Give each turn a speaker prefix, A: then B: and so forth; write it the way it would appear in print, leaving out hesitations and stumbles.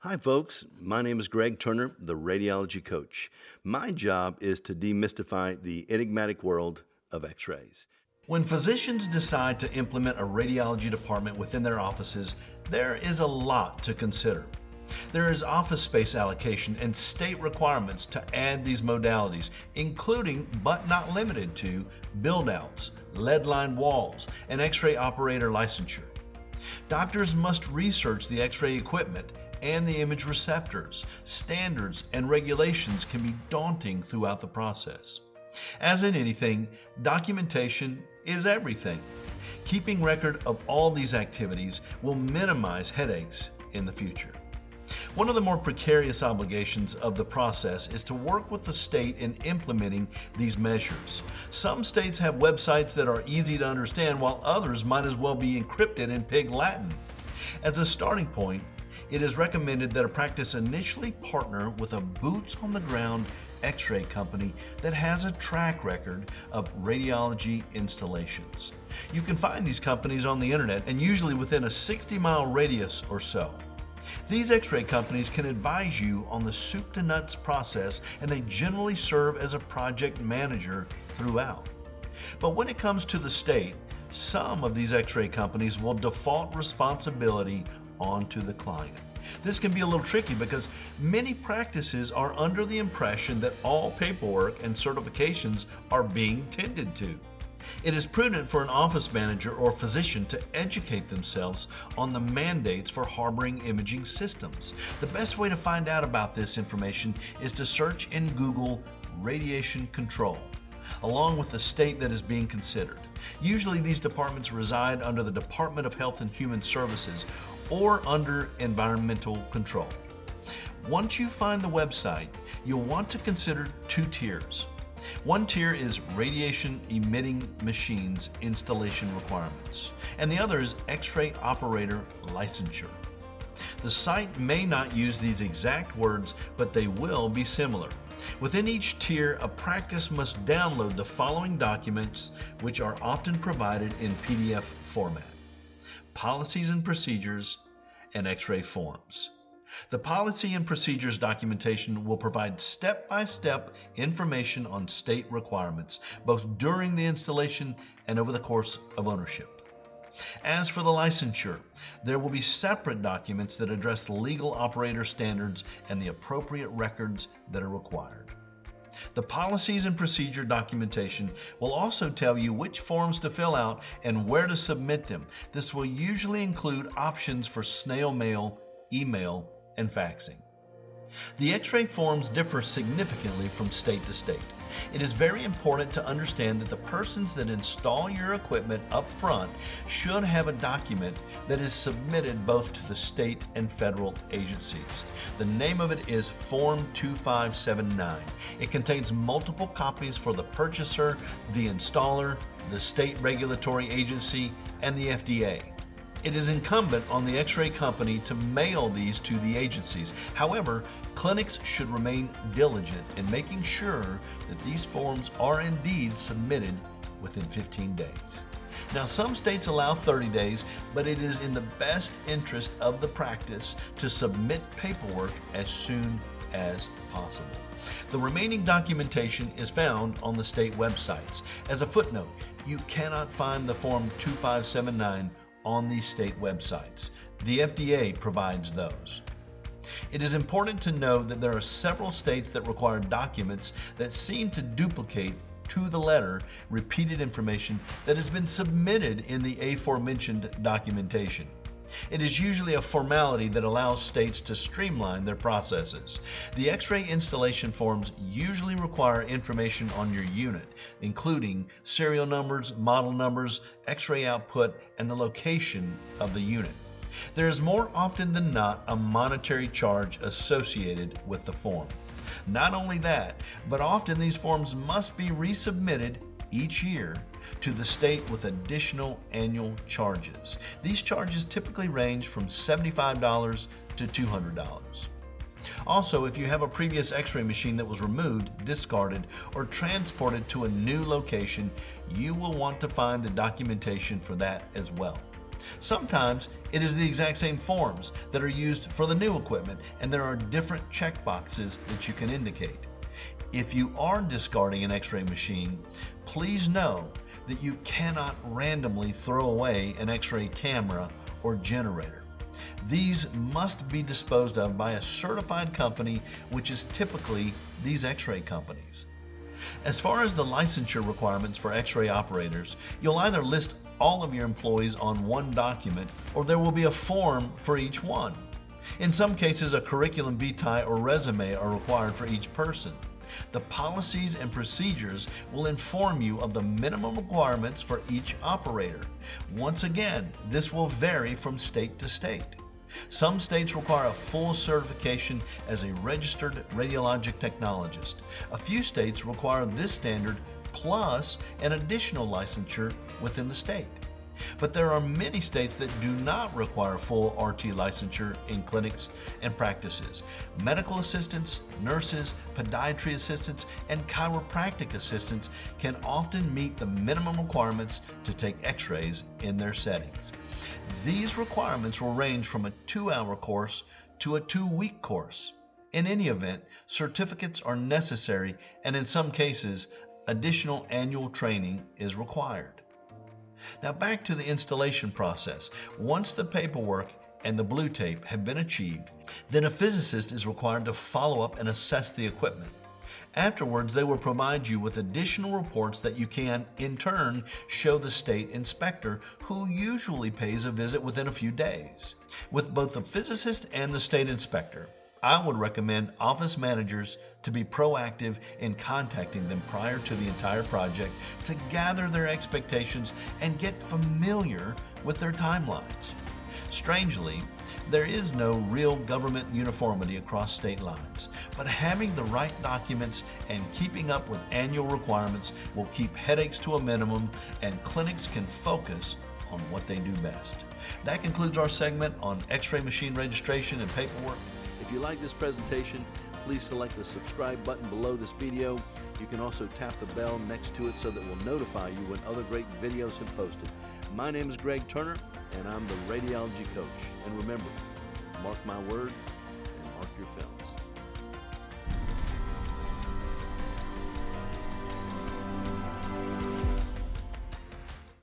A: Hi, folks. My name is Greg Turner, the radiology coach. My job is to demystify the enigmatic world of x rays. When physicians decide to implement a radiology department within their offices, there is a lot to consider. There is office space allocation and state requirements to add these modalities, including but not limited to build-outs, lead-lined walls, and x-ray operator licensure. Doctors must research the x-ray equipment and the image receptors. Standards and regulations can be daunting throughout the process. As in anything, documentation is everything. Keeping record of all these activities will minimize headaches in the future. One of the more precarious obligations of the process is to work with the state in implementing these measures. Some states have websites that are easy to understand, while others might as well be encrypted in Pig Latin. As a starting point, it is recommended that a practice initially partner with a boots-on-the-ground x-ray company that has a track record of radiology installations. You can find these companies on the internet and usually within a 60-mile radius or so. These x-ray companies can advise you on the soup to nuts process, and they generally serve as a project manager throughout. But when it comes to the state, some of these x-ray companies will default responsibility onto the client. This can be a little tricky because many practices are under the impression that all paperwork and certifications are being tended to. It is prudent for an office manager or physician to educate themselves on the mandates for harboring imaging systems. The best way to find out about this information is to search in Google radiation control, along with the state that is being considered. Usually these departments reside under the Department of Health and Human Services or under environmental control. Once you find the website, you'll want to consider two tiers. One tier is radiation emitting machines installation requirements, and the other is x-ray operator licensure. The site may not use these exact words, but they will be similar. Within each tier, a practice must download the following documents, which are often provided in PDF format: policies and procedures, and x-ray forms. The policy and procedures documentation will provide step-by-step information on state requirements, both during the installation and over the course of ownership. As for the licensure, there will be separate documents that address legal operator standards and the appropriate records that are required. The policies and procedure documentation will also tell you which forms to fill out and where to submit them. This will usually include options for snail mail, email, and faxing. The x-ray forms differ significantly from state to state. It is very important to understand that the persons that install your equipment up front should have a document that is submitted both to the state and federal agencies. The name of it is Form 2579. It contains multiple copies for the purchaser, the installer, the state regulatory agency, and the FDA. It is incumbent on the x-ray company to mail these to the agencies. However, clinics should remain diligent in making sure that these forms are indeed submitted within 15 days. Now, some states allow 30 days, but it is in the best interest of the practice to submit paperwork as soon as possible. The remaining documentation is found on the state websites. As a footnote, you cannot find the Form 2579 on these state websites. The FDA provides those. It is important to know that there are several states that require documents that seem to duplicate to the letter repeated information that has been submitted in the aforementioned documentation. It is usually a formality that allows states to streamline their processes. The x-ray installation forms usually require information on your unit, including serial numbers, model numbers, x-ray output, and the location of the unit. There is more often than not a monetary charge associated with the form. Not only that, but often these forms must be resubmitted each year to the state with additional annual charges. These charges typically range from $75 to $200. Also, if you have a previous x-ray machine that was removed, discarded, or transported to a new location, you will want to find the documentation for that as well. Sometimes it is the exact same forms that are used for the new equipment, and there are different check boxes that you can indicate. If you are discarding an X-ray machine, please know that you cannot randomly throw away an X-ray camera or generator. These must be disposed of by a certified company, which is typically these X-ray companies. As far as the licensure requirements for X-ray operators, you'll either list all of your employees on one document, or there will be a form for each one. In some cases, a curriculum vitae or resume are required for each person. The policies and procedures will inform you of the minimum requirements for each operator. Once again, this will vary from state to state. Some states require a full certification as a registered radiologic technologist. A few states require this standard plus an additional licensure within the state. But there are many states that do not require full RT licensure in clinics and practices. Medical assistants, nurses, podiatry assistants, and chiropractic assistants can often meet the minimum requirements to take X-rays in their settings. These requirements will range from a 2-hour course to a 2-week course. In any event, certificates are necessary, and in some cases, additional annual training is required. Now back to the installation process. Once the paperwork and the blue tape have been achieved, then a physicist is required to follow up and assess the equipment. Afterwards, they will provide you with additional reports that you can, in turn, show the state inspector, who usually pays a visit within a few days. With both the physicist and the state inspector, I would recommend office managers to be proactive in contacting them prior to the entire project to gather their expectations and get familiar with their timelines. Strangely, there is no real government uniformity across state lines, but having the right documents and keeping up with annual requirements will keep headaches to a minimum, and clinics can focus on what they do best. That concludes our segment on X-ray machine registration and paperwork. If you like this presentation, please select the subscribe button below this video. You can also tap the bell next to it so that we'll notify you when other great videos have posted. My name is Greg Turner, and I'm the Radiology Coach. And remember, mark my word and mark your films.